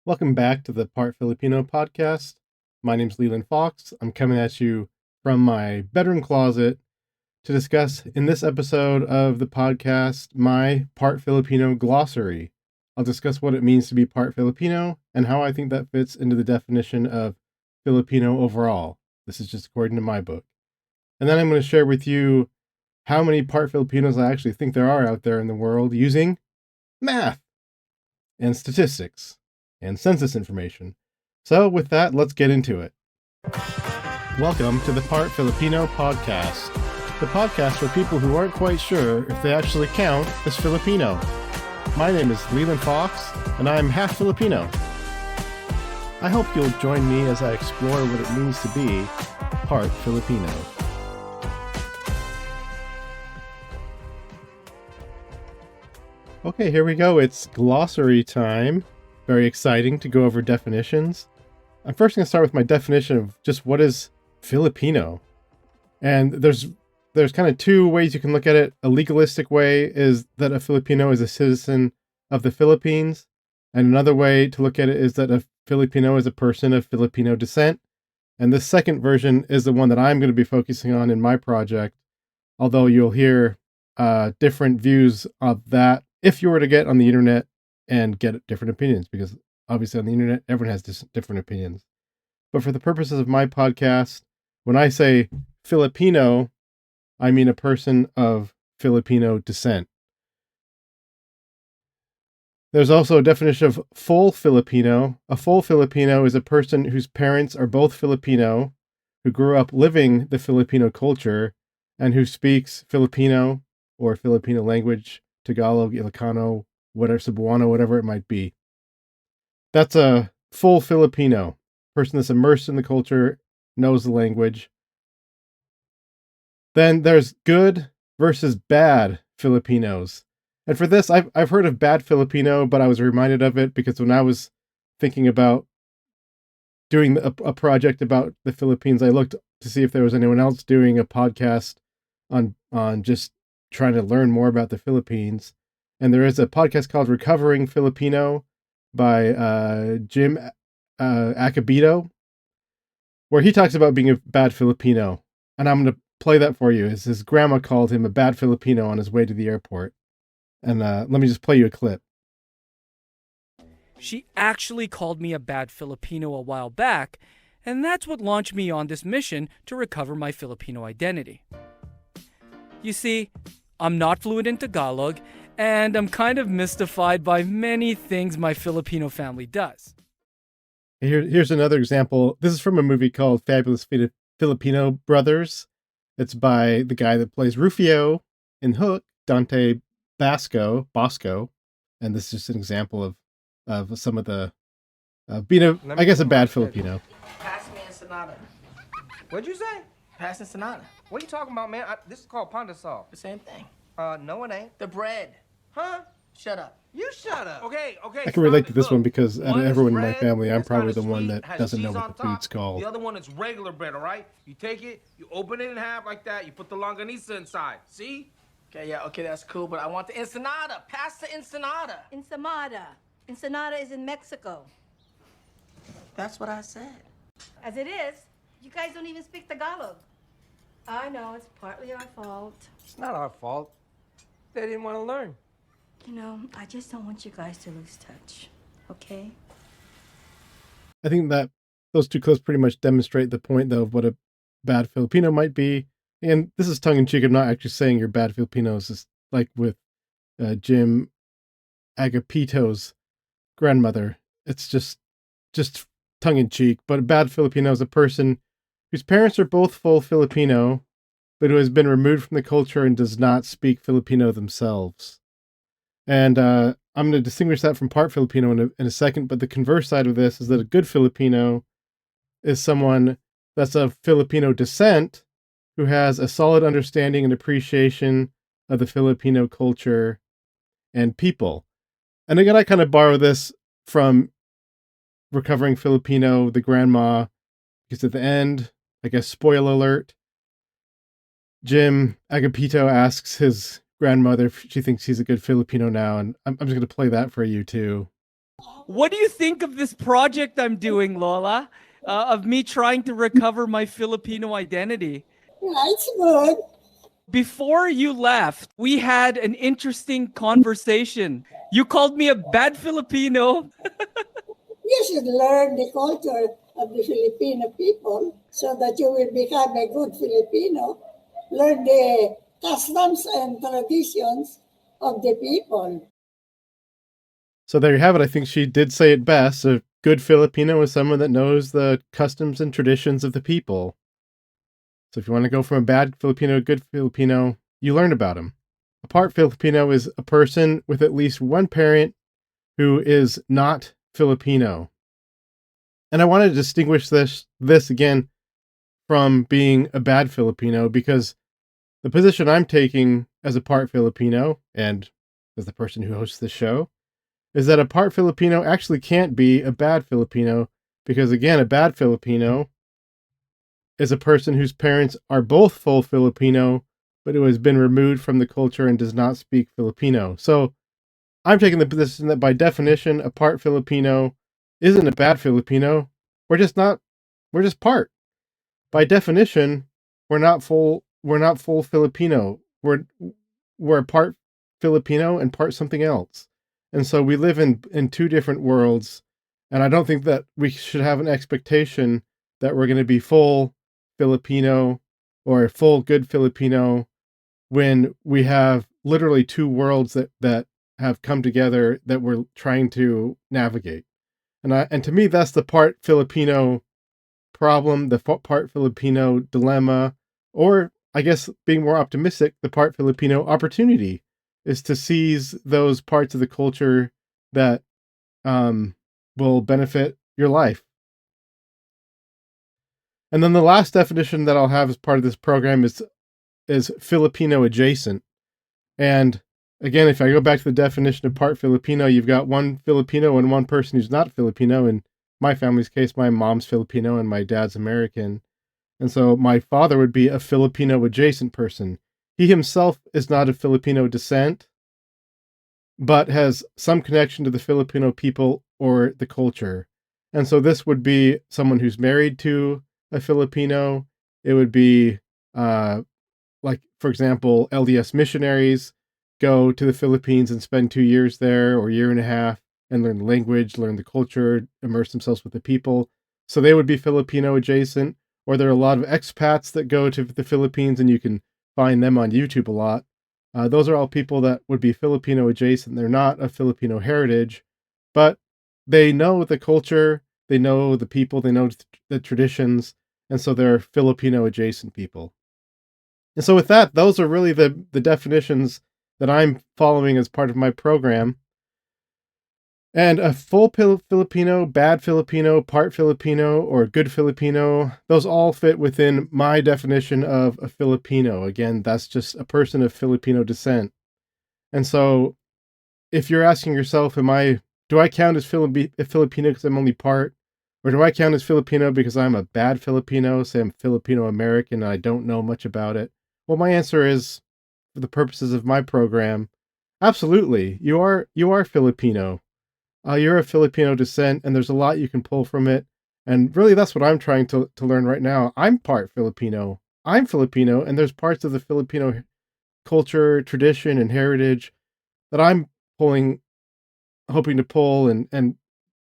Welcome back to the Part Filipino Podcast. My name's Leland Fox. I'm coming at you from my bedroom closet to discuss in this episode of the podcast my Part Filipino glossary. I'll discuss what it means to be part Filipino and how I think that fits into the definition of Filipino overall. This is just according to my book. And then I'm going to share with you how many part Filipinos I actually think there are out there in the world using math and statistics and census information. So with that, let's get into it. Welcome to the Part Filipino Podcast, the podcast for people who aren't quite sure if they actually count as Filipino. My name is Leland Fox, and I'm half Filipino. I hope you'll join me as I explore what it means to be part Filipino. Okay, here we go. It's glossary time. Very exciting to go over definitions. I'm first going to start with my definition of just what is Filipino. And there's kind of two ways you can look at it. A legalistic way is that a Filipino is a citizen of the Philippines. And another way to look at it is that a Filipino is a person of Filipino descent. And the second version is the one that I'm going to be focusing on in my project. Although you'll hear different views of that if you were to get on the internet and get different opinions, because obviously on the internet, everyone has different opinions. But for the purposes of my podcast, when I say Filipino, I mean a person of Filipino descent. There's also a definition of full Filipino. A full Filipino is a person whose parents are both Filipino, who grew up living the Filipino culture, and who speaks Filipino or Filipino language, Tagalog, Ilocano, whatever, Cebuano, whatever it might be. That's a full Filipino, person that's immersed in the culture, knows the language. Then there's good versus bad Filipinos. And for this, I've heard of bad Filipino, but I was reminded of it because when I was thinking about doing a project about the Philippines, I looked to see if there was anyone else doing a podcast on just trying to learn more about the Philippines. And there is a podcast called Recovering Filipino by Jim Acabito, where he talks about being a bad Filipino. And I'm going to play that for you. His grandma called him a bad Filipino on his way to the airport. And let me just play you a clip. She actually called me a bad Filipino a while back, and that's what launched me on this mission to recover my Filipino identity. You see, I'm not fluent in Tagalog, and I'm kind of mystified by many things my Filipino family does. Here's another example. This is from a movie called Fabulous Filipino Brothers. It's by the guy that plays Rufio in Hook, Dante Bosco. And this is just an example of some of the being a bad Filipino. Pass me Ensenada. What'd you say? Pass Ensenada. What are you talking about, man? This is called Pandesal. The same thing. No, it ain't. The bread. Huh? Shut up. You shut up. Okay. I can relate to this one because out of everyone in my family, I'm probably the one that doesn't know what the food's called. The other one is regular bread, all right? You take it, you open it in half like that, you put the longaniza inside. See? Okay, that's cool, but I want the ensenada. Pass the ensenada. Ensenada is in Mexico. That's what I said. As it is, you guys don't even speak Tagalog. I know, it's partly our fault. It's not our fault. They didn't want to learn. You know, I just don't want you guys to lose touch, okay? I think that those two clips pretty much demonstrate the point, though, of what a bad Filipino might be. And this is tongue-in-cheek. I'm not actually saying you're bad Filipinos. It's like with Jim Agapito's grandmother. It's just tongue-in-cheek. But a bad Filipino is a person whose parents are both full Filipino, but who has been removed from the culture and does not speak Filipino themselves. And I'm going to distinguish that from part Filipino in a second, but the converse side of this is that a good Filipino is someone that's of Filipino descent who has a solid understanding and appreciation of the Filipino culture and people. And again, I kind of borrow this from Recovering Filipino, the grandma, because at the end, I guess, spoiler alert, Jim Agapito asks his grandmother if she thinks he's a good Filipino now, and I'm just going to play that for you too. What do you think of this project I'm doing, Lola? Of me trying to recover my Filipino identity? Yeah, it's good. Before you left, we had an interesting conversation. You called me a bad Filipino. You should learn the culture of the Filipino people so that you will become a good Filipino. Learn the customs and traditions of the people. So there you have it. I think she did say it best. A good Filipino is someone that knows the customs and traditions of the people. So if you want to go from a bad Filipino to a good Filipino, you learn about them. A part Filipino is a person with at least one parent who is not Filipino. And I want to distinguish this again from being a bad Filipino, because the position I'm taking as a part Filipino and as the person who hosts this show is that a part Filipino actually can't be a bad Filipino, because again, a bad Filipino is a person whose parents are both full Filipino, but who has been removed from the culture and does not speak Filipino. So I'm taking the position that by definition, a part Filipino isn't a bad Filipino. We're just part. By definition, we're not full Filipino. We're part Filipino and part something else. And so we live in two different worlds. And I don't think that we should have an expectation that we're going to be full Filipino or full good Filipino when we have literally two worlds that have come together that we're trying to navigate. And to me, that's the part Filipino problem, the part Filipino dilemma, or I guess being more optimistic, the part Filipino opportunity is to seize those parts of the culture that will benefit your life. And then the last definition that I'll have as part of this program is Filipino adjacent. And again, if I go back to the definition of part Filipino, you've got one Filipino and one person who's not Filipino. In my family's case, my mom's Filipino and my dad's American. And so my father would be a Filipino adjacent person. He himself is not of Filipino descent, but has some connection to the Filipino people or the culture. And so this would be someone who's married to a Filipino. It would be like, for example, LDS missionaries go to the Philippines and spend 2 years there or a year and a half and learn the language, learn the culture, immerse themselves with the people. So they would be Filipino adjacent. Or there are a lot of expats that go to the Philippines, and you can find them on YouTube a lot. Those are all people that would be Filipino adjacent. They're not of Filipino heritage, but they know the culture, they know the people, they know the traditions, and so they're Filipino adjacent people. And so with that, those are really the definitions that I'm following as part of my program. And a full Filipino, bad Filipino, part Filipino, or good Filipino, those all fit within my definition of a Filipino. Again, that's just a person of Filipino descent. And so if you're asking yourself, do I count as Filipino because I'm only part? Or do I count as Filipino because I'm a bad Filipino, say I'm Filipino American and I don't know much about it? Well, my answer is, for the purposes of my program, absolutely. You are Filipino. You're of Filipino descent, and there's a lot you can pull from it. And really, that's what I'm trying to learn right now. I'm part Filipino. I'm Filipino, and there's parts of the Filipino culture, tradition, and heritage that I'm hoping to pull and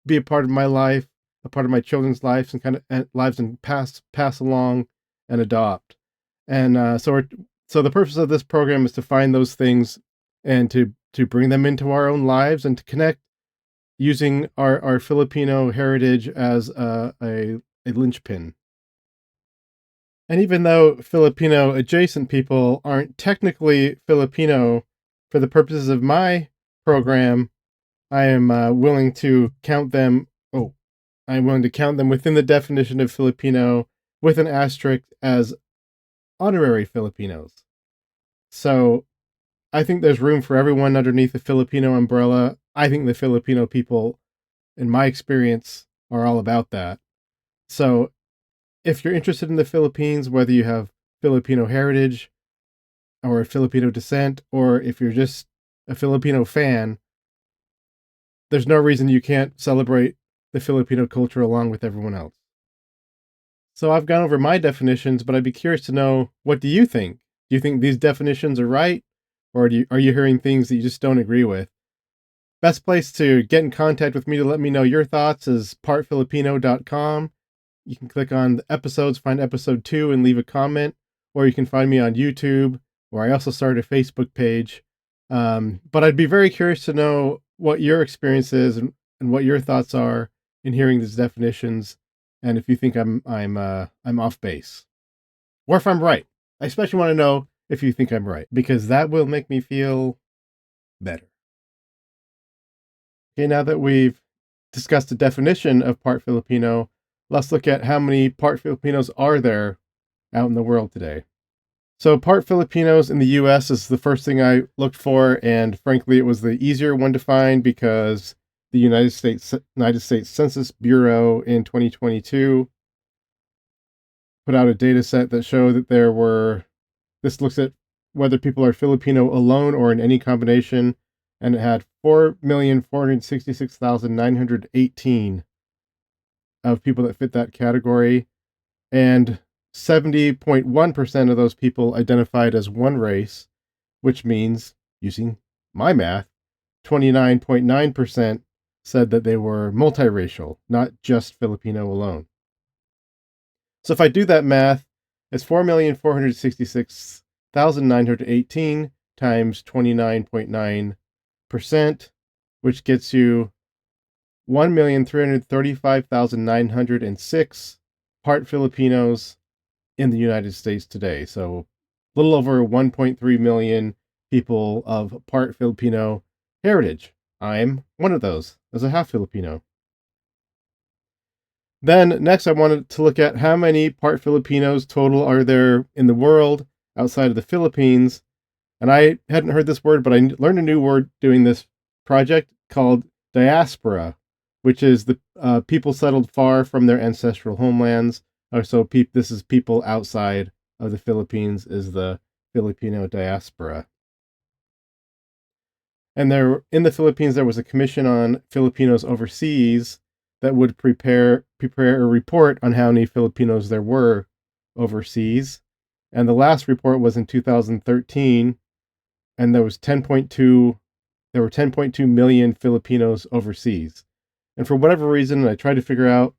be a part of my life, a part of my children's lives, and pass along and adopt. And so the purpose of this program is to find those things and to bring them into our own lives and to connect using our Filipino heritage as a linchpin. And even though Filipino adjacent people aren't technically Filipino, for the purposes of my program, I am willing to count them. I'm willing to count them within the definition of Filipino with an asterisk as honorary Filipinos. So I think there's room for everyone underneath the Filipino umbrella. I think the Filipino people, in my experience, are all about that. So if you're interested in the Philippines, whether you have Filipino heritage or Filipino descent, or if you're just a Filipino fan, there's no reason you can't celebrate the Filipino culture along with everyone else. So I've gone over my definitions, but I'd be curious to know, what do you think? Do you think these definitions are right? Or are you hearing things that you just don't agree with? Best place to get in contact with me to let me know your thoughts is partfilipino.com. You can click on the episodes, find episode 2 and leave a comment, or you can find me on YouTube, where I also started a Facebook page. But I'd be very curious to know what your experience is and what your thoughts are in hearing these definitions, and if you think I'm off base, or if I'm right. I especially want to know if you think I'm right, because that will make me feel better. Okay, now that we've discussed the definition of part Filipino, let's look at how many part Filipinos are there out in the world today. So part Filipinos in the US is the first thing I looked for, and frankly, it was the easier one to find because the United States Census Bureau in 2022 put out a data set that showed that this looks at whether people are Filipino alone or in any combination, and it had 4,466,918 of people that fit that category, and 70.1% of those people identified as one race, which means, using my math, 29.9% said that they were multiracial, not just Filipino alone. So if I do that math, it's 4,466,918 times 29.9%, which gets you 1,335,906 part Filipinos in the United States today. So a little over 1.3 million people of part Filipino heritage. I'm one of those, as a half Filipino. Then next I wanted to look at how many part Filipinos total are there in the world outside of the Philippines. And I hadn't heard this word, but I learned a new word doing this project called diaspora, which is the people settled far from their ancestral homelands. So this is people outside of the Philippines, is the Filipino diaspora. And in the Philippines, there was a commission on Filipinos overseas that would prepare a report on how many Filipinos there were overseas. And the last report was in 2013, and there were 10.2 million Filipinos overseas. And for whatever reason, I tried to figure out,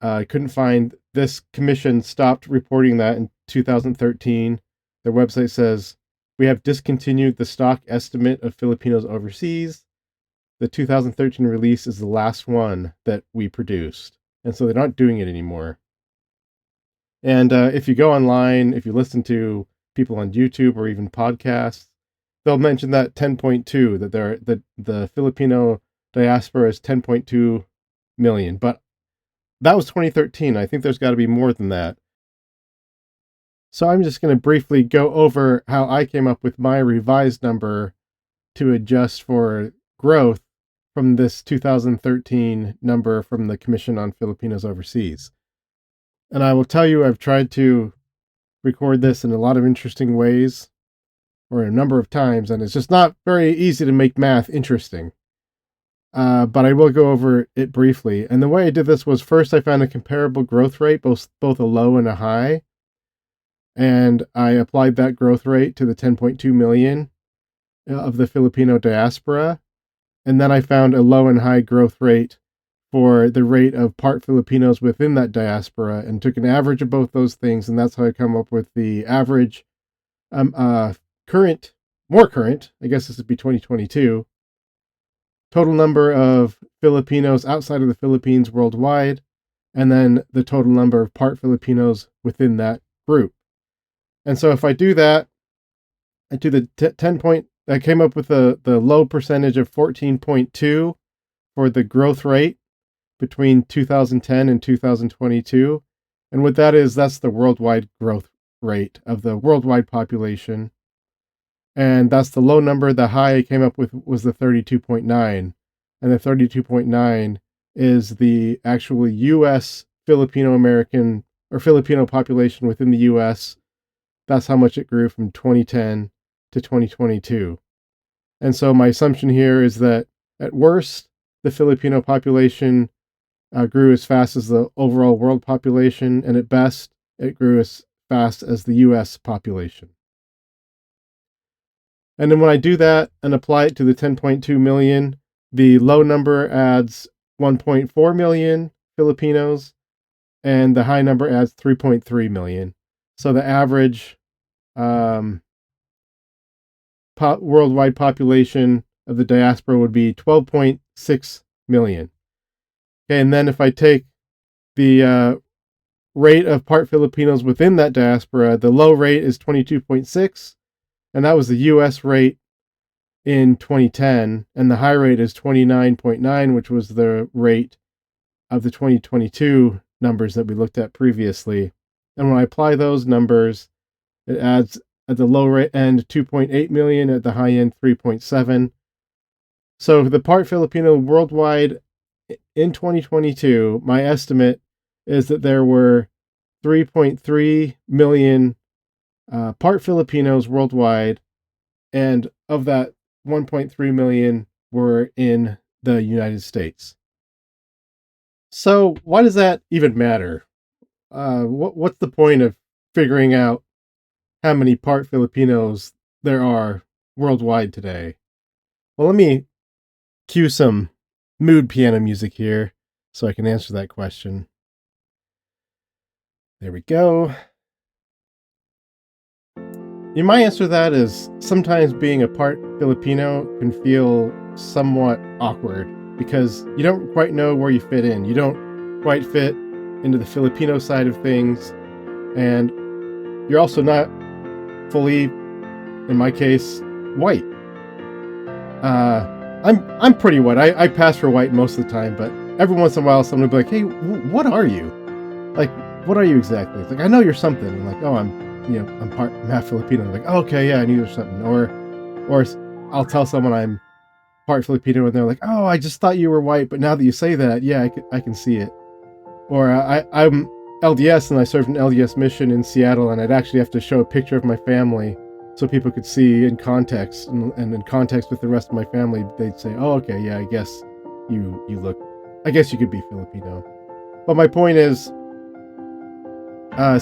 I couldn't find. This commission stopped reporting that in 2013. Their website says, "We have discontinued the stock estimate of Filipinos overseas. The 2013 release is the last one that we produced." And so they're not doing it anymore. And if you go online, if you listen to people on YouTube or even podcasts, they'll mention that 10.2, that the Filipino diaspora is 10.2 million. But that was 2013. I think there's got to be more than that. So I'm just going to briefly go over how I came up with my revised number to adjust for growth from this 2013 number from the Commission on Filipinos Overseas. And I will tell you, I've tried to record this in a lot of interesting ways, or a number of times, and it's just not very easy to make math interesting. But I will go over it briefly. And the way I did this was, first I found a comparable growth rate, both a low and a high. And I applied that growth rate to the 10.2 million of the Filipino diaspora. And then I found a low and high growth rate for the rate of part Filipinos within that diaspora, and took an average of both those things. And that's how I come up with the average, more current, I guess this would be 2022, total number of Filipinos outside of the Philippines worldwide, and then the total number of part Filipinos within that group. And so if I do that, I do the 10 point, I came up with the low percentage of 14.2 for the growth rate between 2010 and 2022. And what that is, that's the worldwide growth rate of the worldwide population. And that's the low number. The high I came up with was the 32.9. And the 32.9 is the actual U.S. Filipino American or Filipino population within the U.S. That's how much it grew from 2010 to 2022. And so my assumption here is that At worst, the Filipino population grew as fast as the overall world population, and at best, it grew as fast as the US population. And then when I do that and apply it to the 10.2 million, the low number adds 1.4 million Filipinos, and the high number adds 3.3 million. So the average worldwide population of the diaspora would be 12.6 million. Okay, and then if I take the rate of part Filipinos within that diaspora, the low rate is 22.6, and that was the US rate in 2010, and the high rate is 29.9, which was the rate of the 2022 numbers that we looked at previously. And when I apply those numbers, it adds at the low rate end 2.8 million, at the high end 3.7. So the part Filipino worldwide in 2022, my estimate is that there were 3.3 million part Filipinos worldwide, and of that, 1.3 million were in the United States. So why does that even matter? What's the point of figuring out how many part Filipinos there are worldwide today? Well, let me cue some mood piano music here so I can answer that question. There we go. My answer to that is sometimes being a part Filipino can feel somewhat awkward because you don't quite know where you fit in. You don't quite fit into the Filipino side of things, and you're also not fully, in my case, white. I'm pretty white. I pass for white most of the time, but every once in a while someone will be like, "Hey, what are you? Like, what are you exactly?" It's like, "I know you're something." I'm like, "Oh, I'm half Filipino." I'm like, "Oh, okay, yeah, I knew there's something." Or I'll tell someone I'm part Filipino, and they're like, "Oh, I just thought you were white, but now that you say that, yeah, I can see it." Or I'm LDS, and I served an LDS mission in Seattle, and I'd actually have to show a picture of my family so people could see in context, and in context with the rest of my family, they'd say, "Oh, okay, yeah, I guess you could be Filipino." But my point is,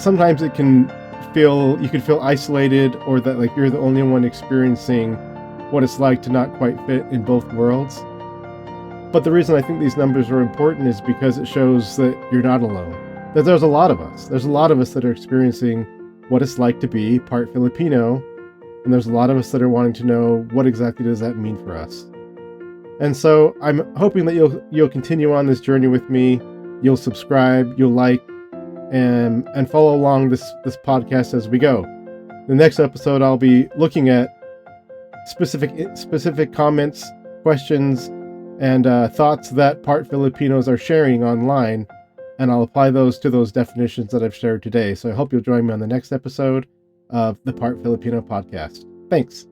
sometimes you can feel isolated, or that like you're the only one experiencing what it's like to not quite fit in both worlds. But the reason I think these numbers are important is because it shows that you're not alone. That there's a lot of us. There's a lot of us that are experiencing what it's like to be part Filipino, and there's a lot of us that are wanting to know what exactly does that mean for us. And so I'm hoping that you'll continue on this journey with me. You'll subscribe, you'll like, and follow along this podcast as we go. The next episode, I'll be looking at specific comments, questions, and thoughts that part Filipinos are sharing online, and I'll apply those to those definitions that I've shared today. So I hope you'll join me on the next episode of the Part Filipino Podcast. Thanks.